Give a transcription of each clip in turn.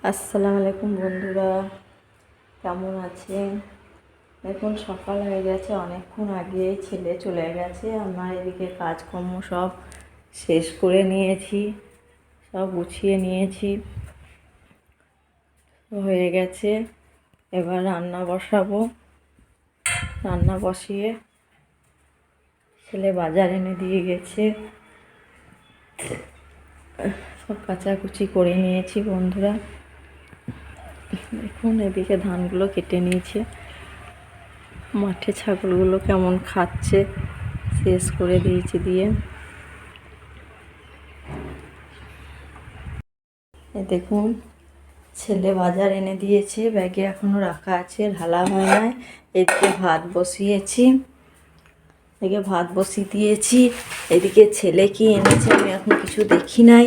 আসসালামু আলাইকুম বন্ধুরা, কেমন আছেন? এখন সকাল হয়ে গেছে, অনেকক্ষণ আগে ছেলে চলে গেছে। আমার এদিকে কাজকর্ম সব শেষ করে নিয়েছি, সব গুছিয়ে নিয়েছি, হয়ে গেছে। এবার রান্না বসাবো। রান্না বসিয়ে ছেলে বাজার এনে দিয়ে গেছে, সব কাচাকুচি করে নিয়েছি বন্ধুরা। দেখুন এদিকে ধানগুলো কেটে নিয়েছে, মাঠে ছাগলগুলো কেমন খাচ্ছে, শেষ করে দিয়েছি দিয়ে। দেখুন ছেলে বাজার এনে দিয়েছে, ব্যাগে এখনো রাখা আছে, ঢালা হয় নাই। এদিকে ভাত বসিয়েছি, এদিকে ভাত বসিয়ে দিয়েছি। এদিকে ছেলে কি এনেছে আমি এখন কিছু দেখি নাই।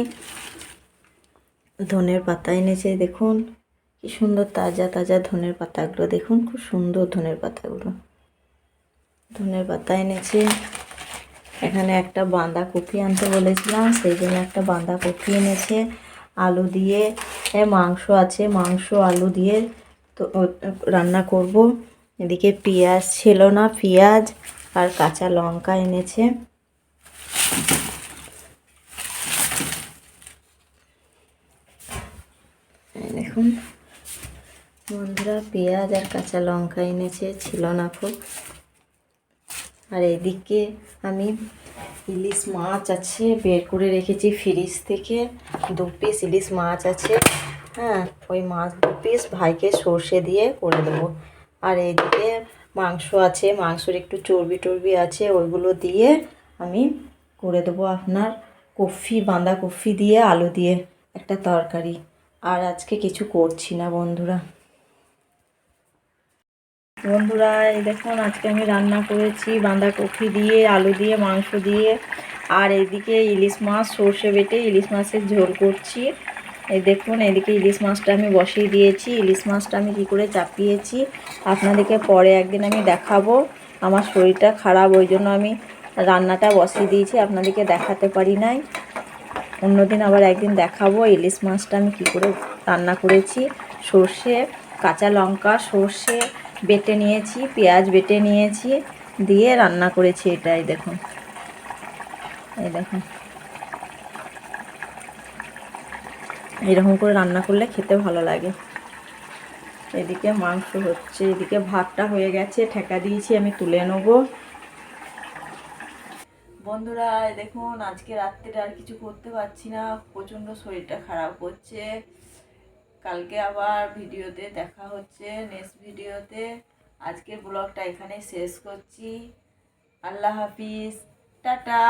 ধনের পাতা এনেছে, দেখুন কি সুন্দর তাজা তাজা ধনের পাতাগুলো, দেখুন খুব সুন্দর ধনের পাতাগুলো। ধনের পাতা এনেছে। এখানে একটা বাঁধাকপি আনতে বলেছিলাম, সেই জন্য একটা বাঁধাকপি এনেছে। আলু দিয়ে মাংস আছে, মাংস আলু দিয়ে তো রান্না করব। এদিকে পেঁয়াজ ছিল না, পেঁয়াজ আর কাঁচা লঙ্কা এনেছে। দেখুন বন্ধুরা, পেঁয়াজ আর কাঁচা লঙ্কা এনেছে, ছিল না খুব। আর এদিকে আমি ইলিশ মাছ আছে, বের করে রেখেছি ফ্রিজ থেকে। 2 পিস ইলিশ মাছ আছে, হ্যাঁ, ওই মাছ 2 পিস ভাইকে সর্ষে দিয়ে করে দেবো। আর এইদিকে মাংস আছে, মাংসের একটু চর্বি টর্বি আছে, ওইগুলো দিয়ে আমি করে দেবো আপনার বাঁধাকপি দিয়ে আলু দিয়ে একটা তরকারি। আর আজকে কিছু করছি না বন্ধুরা। এই দেখুন আজকে আমি রান্না করেছি বাঁধাকপি দিয়ে, আলু দিয়ে, মাংস দিয়ে। আর এদিকে ইলিশ মাছ সর্ষে বেটে ইলিশ মাছের ঝোল করছি। এই দেখুন এদিকে ইলিশ মাছটা আমি বসিয়ে দিয়েছি। ইলিশ মাছটা আমি কী করে চাপিয়েছি আপনাদেরকে পরে একদিন আমি দেখাবো। আমার শরীরটা খারাপ, ওই জন্য আমি রান্নাটা বসিয়ে দিয়েছি, আপনাদেরকে দেখাতে পারি নাই। অন্যদিন আবার একদিন দেখাবো ইলিশ মাছটা আমি কী করে রান্না করেছি। সর্ষে, কাঁচা লঙ্কা, সর্ষে বেটে নিয়েছি, পেঁয়াজ বেটে নিয়েছি, দিয়ে রান্না করেছি। এটাই দেখুন, এই দেখুন এরকম করে রান্না করলে খেতে ভালো লাগে। এদিকে মাংস হচ্ছে, এদিকে ভাতটা হয়ে গেছে, ঠেকা দিয়েছি, আমি তুলে নেব। বন্ধুরা দেখুন আজকে রাত্রে আর কিছু করতে পারছি না, প্রচণ্ড শরীরটা খারাপ করছে। কালকে আবার ভিডিওতে দেখা হচ্ছে, নেক্সট ভিডিওতে। আজকের ব্লগটা এখানে শেষ করছি। আল্লাহ হাফিজ, টাটা।